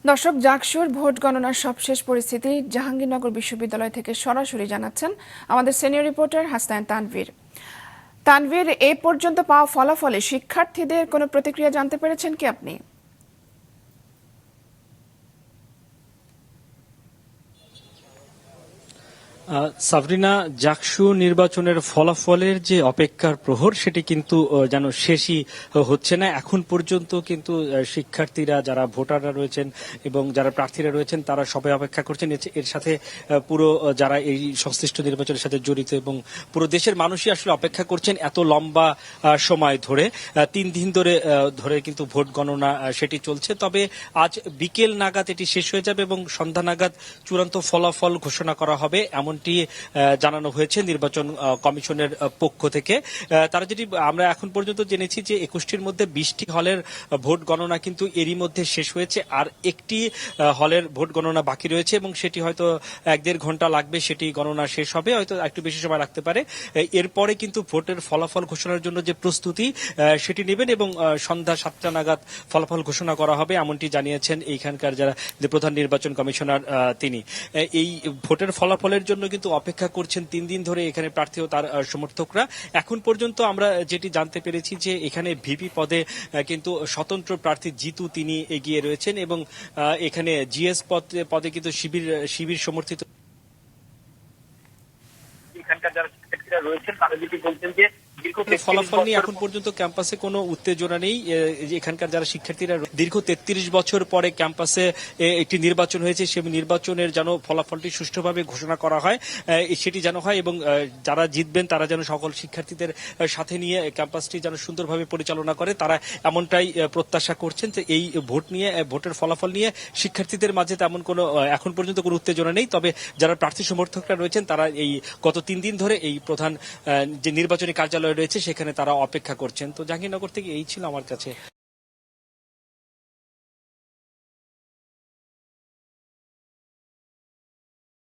দর্শক, জাকসুর ভোট গণনার সবশেষ পরিস্থিতি জাহাঙ্গীরনগর বিশ্ববিদ্যালয় থেকে সরাসরি জানাচ্ছেন আমাদের সিনিয়র রিপোর্টার হাসনাইন তানভীর। তানভীর, এ পর্যন্ত পাওয়া ফলাফলে শিক্ষার্থীদের কোনো প্রতিক্রিয়া জানতে পেরেছেন কি আপনি? সাবরিনা, জাকসু নির্বাচনের ফলাফলের যে অপেক্ষার প্রহর সেটি কিন্তু যেন শেষই হচ্ছে না। এখন পর্যন্ত কিন্তু শিক্ষার্থীরা, যারা ভোটাররা রয়েছেন এবং যারা প্রার্থীরা রয়েছেন, তারা সবাই অপেক্ষা করছেন। এর সাথে পুরো যারা এই সংশ্লিষ্ট নির্বাচনের সাথে জড়িত এবং পুরো দেশের মানুষই আসলে অপেক্ষা করছেন এত লম্বা সময় ধরে। 3 দিন ধরে কিন্তু ভোট গণনা সেটি চলছে। তবে আজ বিকেল নাগাদ এটি শেষ হয়ে যাবে এবং সন্ধ্যা নাগাদ চূড়ান্ত ফলাফল ঘোষণা করা হবে, এমনটি জানানো হয়েছে নির্বাচন কমিশনের পক্ষ থেকে। তারা যেটি আমরা এখন পর্যন্ত জেনেছি যে 21টির মধ্যে 20টি হলের ভোট গণনা কিন্তু এরই মধ্যে শেষ হয়েছে, আর একটি হলের ভোট গণনা বাকি রয়েছে এবং সেটি হয়তো 1-1.5 ঘন্টা লাগবে, সেটি গণনা শেষ হবে, হয়তো একটু বেশি সময় লাগতে পারে। এরপরে কিন্তু ভোটের ফলাফল ঘোষণার জন্য যে প্রস্তুতি সেটি নেবেন এবং সন্ধ্যা 7টা নাগাদ ফলাফল ঘোষণা করা হবে, এমনটি জানিয়েছেন এইখানকার যারা প্রধান নির্বাচন কমিশনার তিনি। এই ভোটের ফলাফলের জন্য কিন্তু অপেক্ষা করছেন 3 দিন ধরে এখানে প্রার্থী ও তার সমর্থকরা। এখন পর্যন্ত আমরা যেটি জানতে পেরেছি যে এখানে ভিপি পদে কিন্তু স্বতন্ত্র প্রার্থী জিতু তিনি এগিয়ে রয়েছেন এবং এখানে জিএস পদে কিন্তু শিবির সমর্থিত এখানকার যারা শিক্ষার্থীরা রয়েছেন তারা যেটি বলছেন যে ফলাফল নিয়ে এখন পর্যন্ত ক্যাম্পাসে কোনো উত্তেজনা নেই। এখানকার যারা শিক্ষার্থীরা দীর্ঘ 33 বছর পরে ক্যাম্পাসে একটি নির্বাচন হয়েছে, সেই নির্বাচনের যেন ফলাফলটি সুষ্ঠুভাবে ঘোষণা করা হয়, সেটি যেন হয় এবং যারা জিতবেন তারা যেন সকল শিক্ষার্থীদের সাথে নিয়ে ক্যাম্পাসটি যেন সুন্দরভাবে পরিচালনা করে, তারা এমনটাই প্রত্যাশা করছেন। যে এই ভোটের ফলাফল নিয়ে শিক্ষার্থীদের মাঝে তেমন কোনো এখন পর্যন্ত কোনো উত্তেজনা নেই। তবে যারা প্রার্থী সমর্থকরা রয়েছেন তারা এই গত 3 দিন ধরে এই প্রধান যে নির্বাচনী কার্যালয় রয়েছে সেখানে তারা অপেক্ষা করছেন। তো জাহাঙ্গীরনগর থেকে এই ছিল আমার কাছে